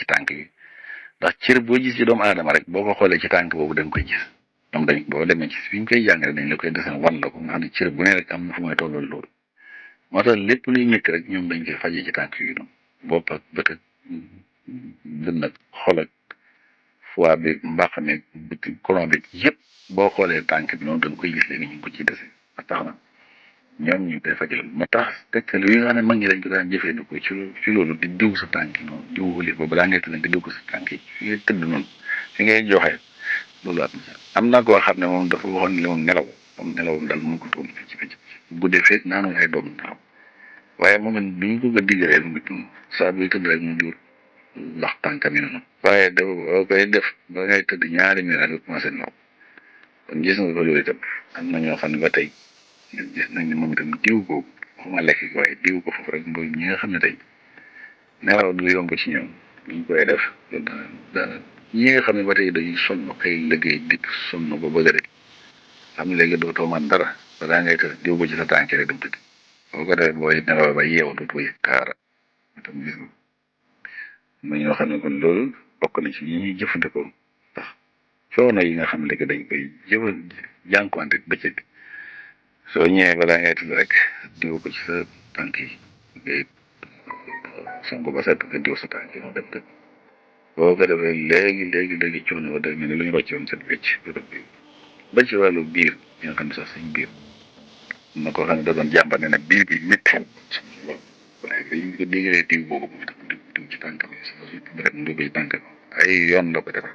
ci tànk yi ndax cër boo gis ci doomu aadama rek boo ko xoolee ci tànk boobu da nga koy gis ñoom dañ boo demee ci fi ñu koy jàngale dañ la koy desal wan la ko nga xam ne cër bu ne rek am na fu may tollal loolu moo tax lépp luy métti rek ñoom dañ koy fajee ci tànk yi noonu bopp ak bët ak dënn ak xol ak foie bi mbàq mi biti colon bi yëpp boo xoolee tànk bi noonu da nga koy gis léegi ñu ngi ko ciy dese ba tax na ñoom ñu koy fajal moo tax tegtal yi nga xam ne mag ñi dañ ko daan jëfandikoo ci loolu di diw sa tànk yi noonu diw wëli boobu daa ngay tëdd nga diw ko sa tànk yi fi ngay tëdd noonu fi ngay joxe loolu am na koo xam ne moom dafa waxoon ne moom nelaw moom nelawam daal mu ko toon ci fecc bu guddee feeg naanu ay doom nelaw waaye moom it bi ñu ko ko diggalee mu ngi saa bi tëdd rek mu diw ndax tànkam yi noonu waaye da boo koy def ba ngay tëdd ñaari minute nga commencé nelaw kon gis nga ko loolu itam am na ñoo xam ne ba tey gis nañ ne moom itam diw ko xuma lekk ko waaye diw ko foofu rek mooy ñi nga xam ne tey nelaw du yomb ci ñoom ñu koy def dana ñi nga xam ne ba tey dañuy sonn xëy liggéey dikk sonn ba bëgg a rek xam léegi dootoo man dara balaa ngay tëdd diw ko ci sa tànk rek dem tëdd boo ko defee booy nelaw ba yeewu dootoo yëg kaara itam gis nga am na ñoo xam ne kon loolu bokk na ci ñi ñuy jëfandikoo ndax coono yi nga xam léegi dañ koy jànkuwante bëccëg soo ñëwee balaa ngay tëdd rek diw ko ci sa tànk yi ngay sangu ba set nga diw sa tànk yi dem tëdd boo ko defee léegi coono ba day mel ni lu ñu rocc woon seen wecc ba ci wàllu biir yi nga xam ne sax suñ biir am na koo xam ne da doon jàmbat ne nag biir bi métti waaye dañ ko diggalee diw boobu mu diw ci tànk bi rek mu diw ko ci tànk bi ay yoon la ko def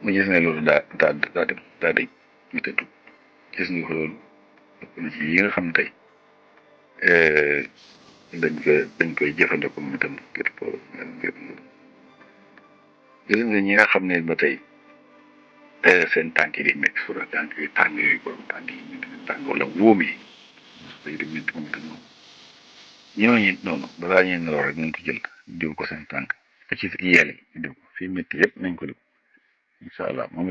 mu gis ne loolu daa dem daa day métti gis nga ko loolu yi nga xam ne tey dañ koy jëfandikoo mu itam ngir gis nga ñi nga xam ne ba tey seen tànk yi di métti sur tànk yi tàng yooyu borom tànk yi tàng wala wóom yi day di métti moom itam noonu ñooñu noonu balaa ñuy nelaw rek nañ ko jël diw ko seen tànk ci yeel yi diw ko fii métti yëpp nañ ko diw incha allah moom